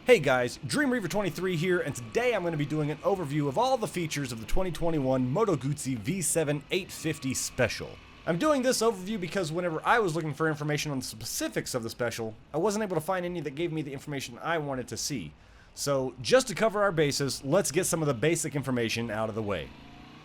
Hey guys, DreamReaver23 here, and today I'm going to be doing an overview of all the features of the 2021 Moto Guzzi V7 850 Special. I'm doing this overview because whenever I was looking for information on the specifics of the Special, I wasn't able to find any that gave me the information I wanted to see. So, just to cover our bases, let's get some of the basic information out of the way.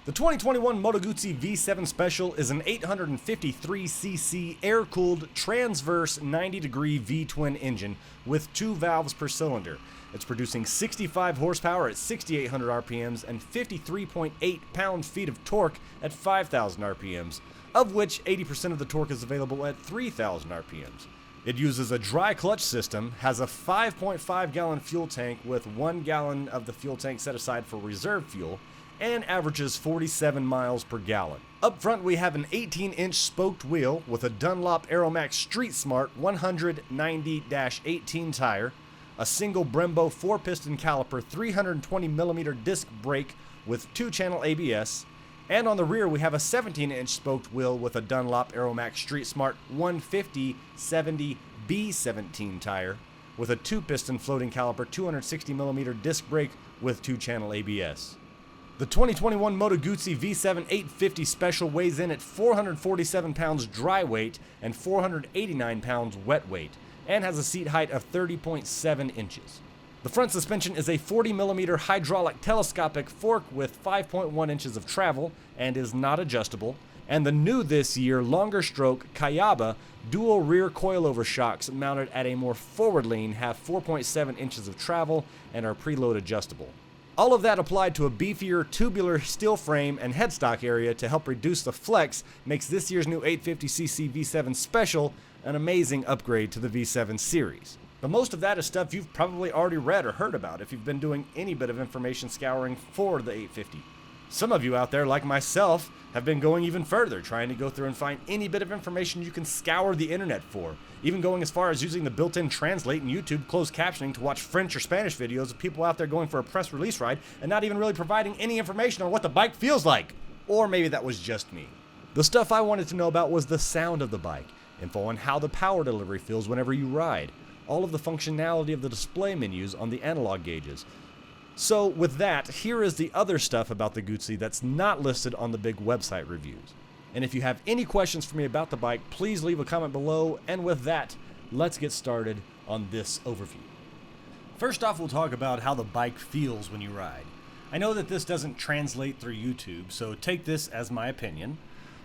The 2021 Moto Guzzi V7 Special is an 853cc air-cooled transverse 90-degree V-twin engine with 2 valves per cylinder. It's producing 65 horsepower at 6,800 RPMs and 53.8 pound-feet of torque at 5,000 RPMs, of which 80% of the torque is available at 3,000 RPMs. It uses a dry clutch system, has a 5.5 gallon fuel tank with 1 gallon of the fuel tank set aside for reserve fuel, and averages 47 miles per gallon. Up front we have an 18-inch spoked wheel with a Dunlop Aeromax Street Smart 190-18 tire, a single Brembo 4-piston caliper 320mm disc brake with 2-channel ABS, and on the rear we have a 17-inch spoked wheel with a Dunlop Aeromax Street Smart 150/70B17 tire with a 2-piston floating caliper 260mm disc brake with 2-channel ABS. The 2021 Moto Guzzi V7 850 Special weighs in at 447 pounds dry weight and 489 pounds wet weight, and has a seat height of 30.7 inches. The front suspension is a 40mm hydraulic telescopic fork with 5.1 inches of travel and is not adjustable, and the new this year longer stroke Kayaba dual rear coilover shocks mounted at a more forward lean have 4.7 inches of travel and are preload adjustable. All of that applied to a beefier tubular steel frame and headstock area to help reduce the flex makes this year's new 850cc V7 Special an amazing upgrade to the V7 series. But most of that is stuff you've probably already read or heard about if you've been doing any bit of information scouring for the 850. Some of you out there, like myself, have been going even further, trying to go through and find any bit of information you can scour the internet for, even going as far as using the built-in translate in YouTube closed captioning to watch French or Spanish videos of people out there going for a press release ride and not even really providing any information on what the bike feels like. Or maybe that was just me. The stuff I wanted to know about was the sound of the bike, info on how the power delivery feels whenever you ride, all of the functionality of the display menus on the analog gauges. So with that, here is the other stuff about the Guzzi that's not listed on the big website reviews. And if you have any questions for me about the bike, please leave a comment below, and with that, let's get started on this overview. First off, we'll talk about how the bike feels when you ride. I know that this doesn't translate through YouTube, so take this as my opinion.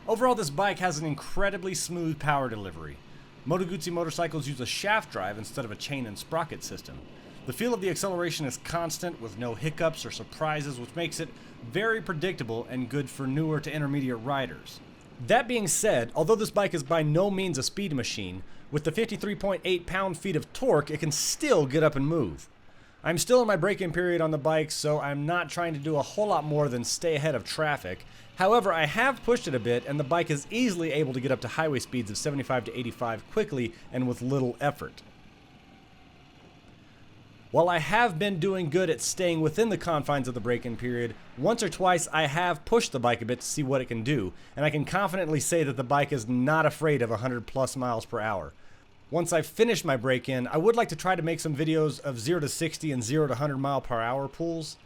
Overall, this bike has an incredibly smooth power delivery. Moto Guzzi motorcycles use a shaft drive instead of a chain and sprocket system. The feel of the acceleration is constant with no hiccups or surprises, which makes it very predictable and good for newer to intermediate riders. That being said, although this bike is by no means a speed machine, with the 53.8 pound-feet of torque, it can still get up and move. I'm still in my break-in period on the bike, so I'm not trying to do a whole lot more than stay ahead of traffic. However, I have pushed it a bit, and the bike is easily able to get up to highway speeds of 75 to 85 quickly and with little effort. While I have been doing good at staying within the confines of the break-in period, once or twice I have pushed the bike a bit to see what it can do, and I can confidently say that the bike is not afraid of 100 plus miles per hour. Once I've finished my break-in, I would like to try to make some videos of 0 to 60 and 0 to 100 mile per hour pulls,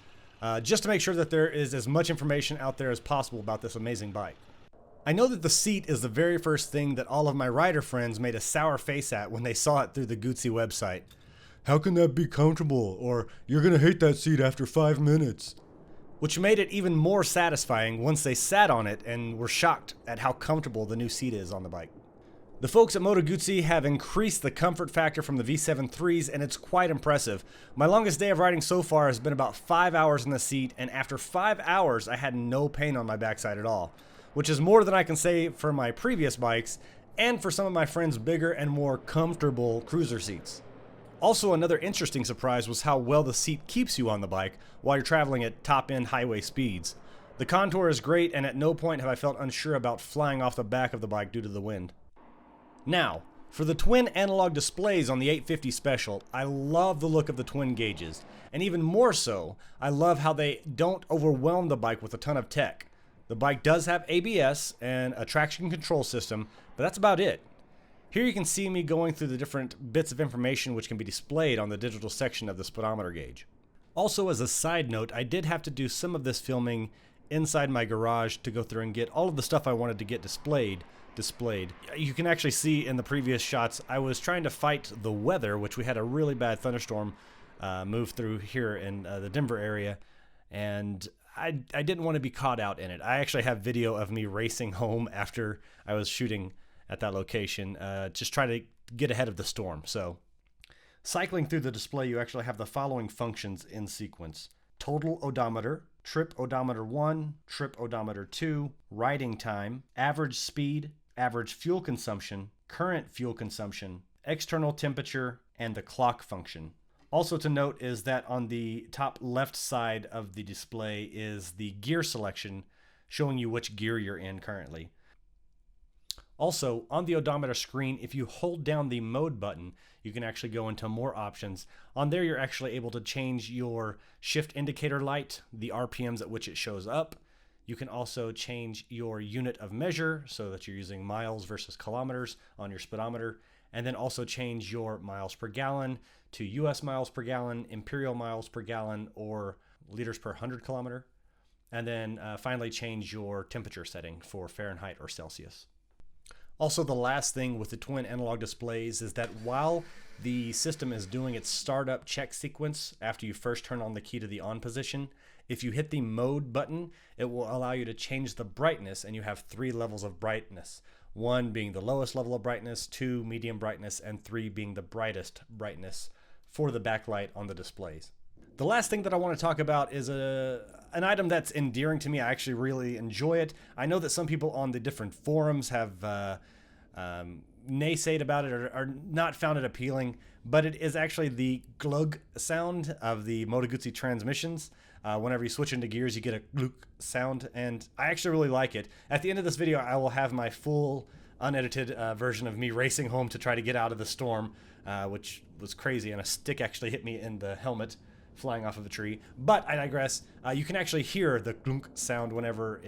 just to make sure that there is as much information out there as possible about this amazing bike. I know that the seat is the very first thing that all of my rider friends made a sour face at when they saw it through the Guzzi website. How can that be comfortable? Or, you're gonna hate that seat after 5 minutes. Which made it even more satisfying once they sat on it and were shocked at how comfortable the new seat is on the bike. The folks at Moto Guzzi have increased the comfort factor from the V7 3s, and it's quite impressive. My longest day of riding so far has been about 5 hours in the seat, and after 5 hours I had no pain on my backside at all, which is more than I can say for my previous bikes and for some of my friends' bigger and more comfortable cruiser seats. Also, another interesting surprise was how well the seat keeps you on the bike while you're traveling at top-end highway speeds. The contour is great, and at no point have I felt unsure about flying off the back of the bike due to the wind. Now, for the twin analog displays on the 850 Special, I love the look of the twin gauges, and even more so, I love how they don't overwhelm the bike with a ton of tech. The bike does have ABS and a traction control system, but that's about it. Here you can see me going through the different bits of information which can be displayed on the digital section of the speedometer gauge. Also, as a side note, I did have to do some of this filming inside my garage to go through and get all of the stuff I wanted to get displayed. You can actually see in the previous shots, I was trying to fight the weather, which we had a really bad thunderstorm move through here in the Denver area, and I didn't want to be caught out in it. I actually have video of me racing home after I was shooting at that location, just try to get ahead of the storm. So cycling through the display, you actually have the following functions in sequence: total odometer, trip odometer 1, trip odometer 2, riding time, average speed, average fuel consumption, current fuel consumption, external temperature, and the clock function. Also to note is that on the top left side of the display is the gear selection, showing you which gear you're in currently. Also, on the odometer screen, if you hold down the mode button, you can actually go into more options. On there, you're actually able to change your shift indicator light, the RPMs at which it shows up. You can also change your unit of measure so that you're using miles versus kilometers on your speedometer, and then also change your miles per gallon to US miles per gallon, imperial miles per gallon, or liters per 100 kilometer. And then finally change your temperature setting for Fahrenheit or Celsius. Also, the last thing with the twin analog displays is that while the system is doing its startup check sequence after you first turn on the key to the on position, if you hit the mode button, it will allow you to change the brightness, and you have 3 levels of brightness. 1 being the lowest level of brightness, 2 medium brightness, and 3 being the brightest brightness for the backlight on the displays. The last thing that I want to talk about is an item that's endearing to me. I actually really enjoy it. I know that some people on the different forums have naysayed about it or not found it appealing, but it is actually the glug sound of the Moto Guzzi transmissions. Whenever you switch into gears, you get a glug sound, and I actually really like it. At the end of this video, I will have my full unedited version of me racing home to try to get out of the storm, which was crazy, and a stick actually hit me in the helmet flying off of a tree. But I digress. You can actually hear the glunk sound whenever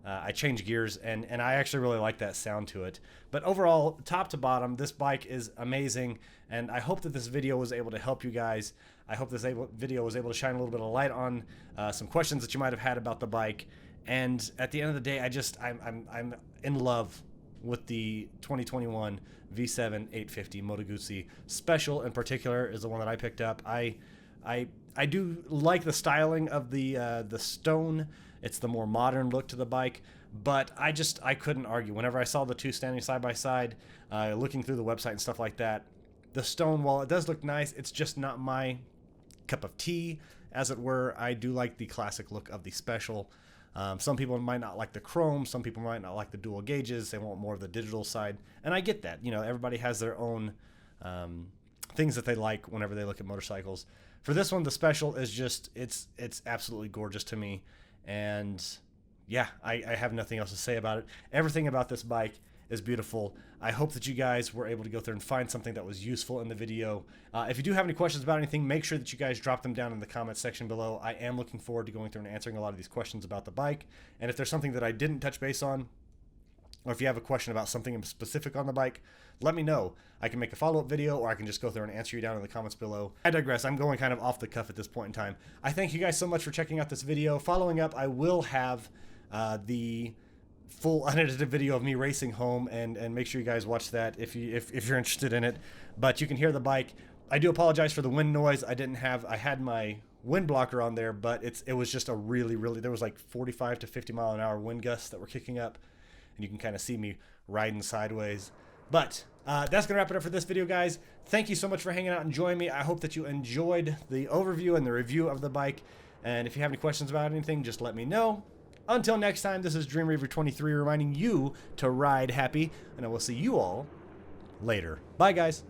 I change gears, and I actually really like that sound to it. But overall, top to bottom, this bike is amazing, and I hope that this video was able to help you guys. I hope this video was able to shine a little bit of light on some questions that you might have had about the bike. And at the end of the day, I'm in love with the 2021 V7 850 Moto Guzzi. Special in particular is the one that I picked up. I do like the styling of the stone. It's the more modern look to the bike, but I couldn't argue. Whenever I saw the two standing side by side, looking through the website and stuff like that, the stone, while it does look nice, it's just not my cup of tea, as it were. I do like the classic look of the Special. Some people might not like the chrome, some people might not like the dual gauges, they want more of the digital side, and I get that. You know, everybody has their own things that they like whenever they look at motorcycles. For this one, the Special is just, it's absolutely gorgeous to me, and yeah, I have nothing else to say about it. Everything about this bike is beautiful. I hope that you guys were able to go through and find something that was useful in the video. If you do have any questions about anything, make sure that you guys drop them down in the comments section below. I am looking forward to going through and answering a lot of these questions about the bike. And if there's something that I didn't touch base on, or if you have a question about something specific on the bike, let me know. I can make a follow-up video, or I can just go through and answer you down in the comments below. I digress. I'm going kind of off the cuff at this point in time. I thank you guys so much for checking out this video. Following up, I will have the full unedited video of me racing home, and make sure you guys watch that if you're interested in it. But you can hear the bike. I do apologize for the wind noise. I had my wind blocker on there, but it was just a really, there was like 45 to 50 mile an hour wind gusts that were kicking up, and you can kind of see me riding sideways. But that's gonna wrap it up for this video, guys. Thank you so much for hanging out and joining me. I hope that you enjoyed the overview and the review of the bike, and if you have any questions about anything, just let me know. Until next time, this is Dream Reaver 23 reminding you to ride happy, and I will see you all later. Bye, guys.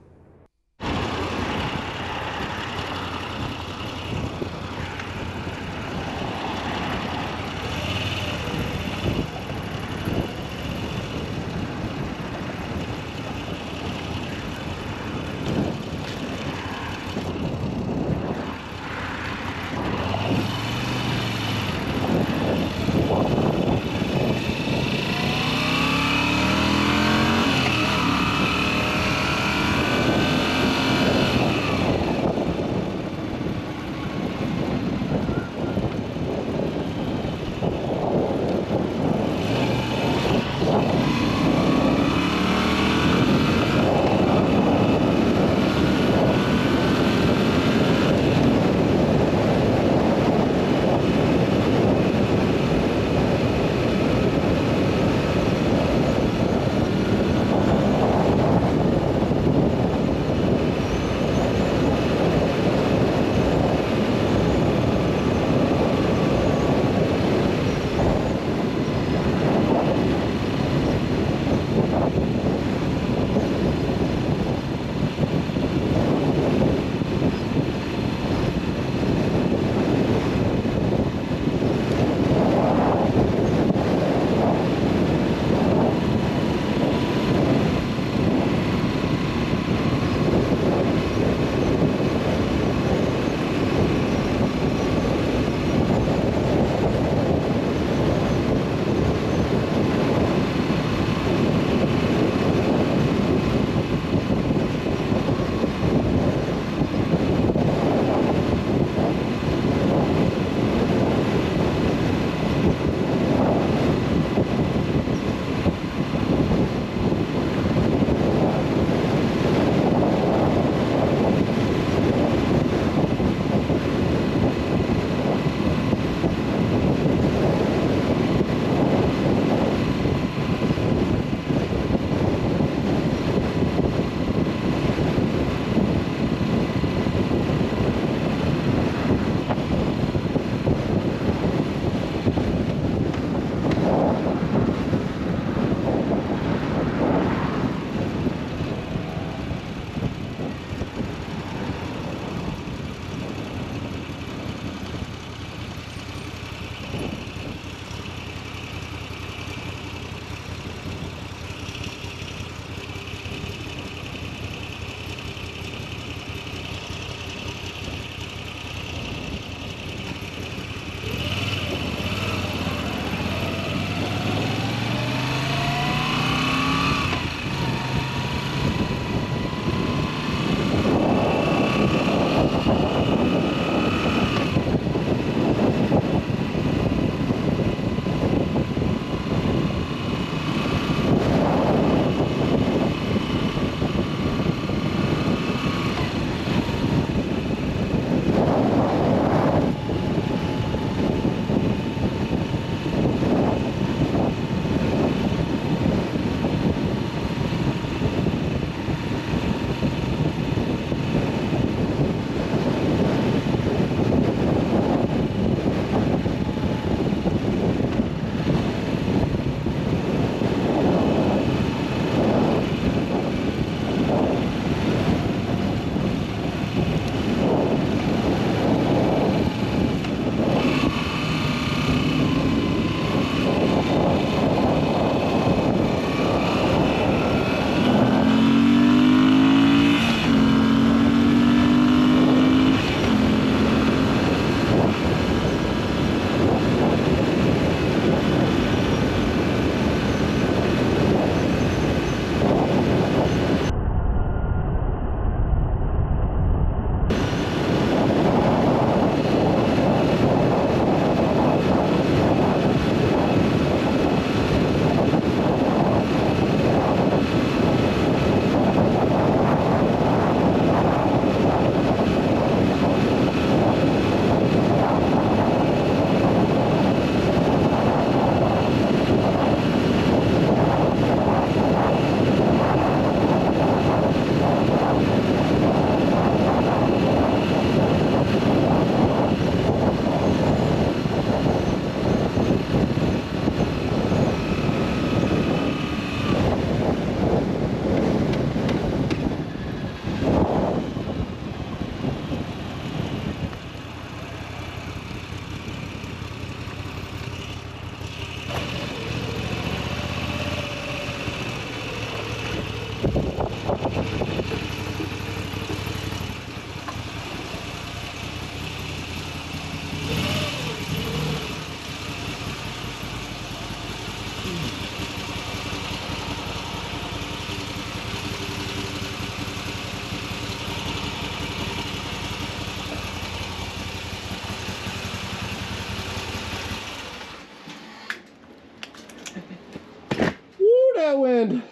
And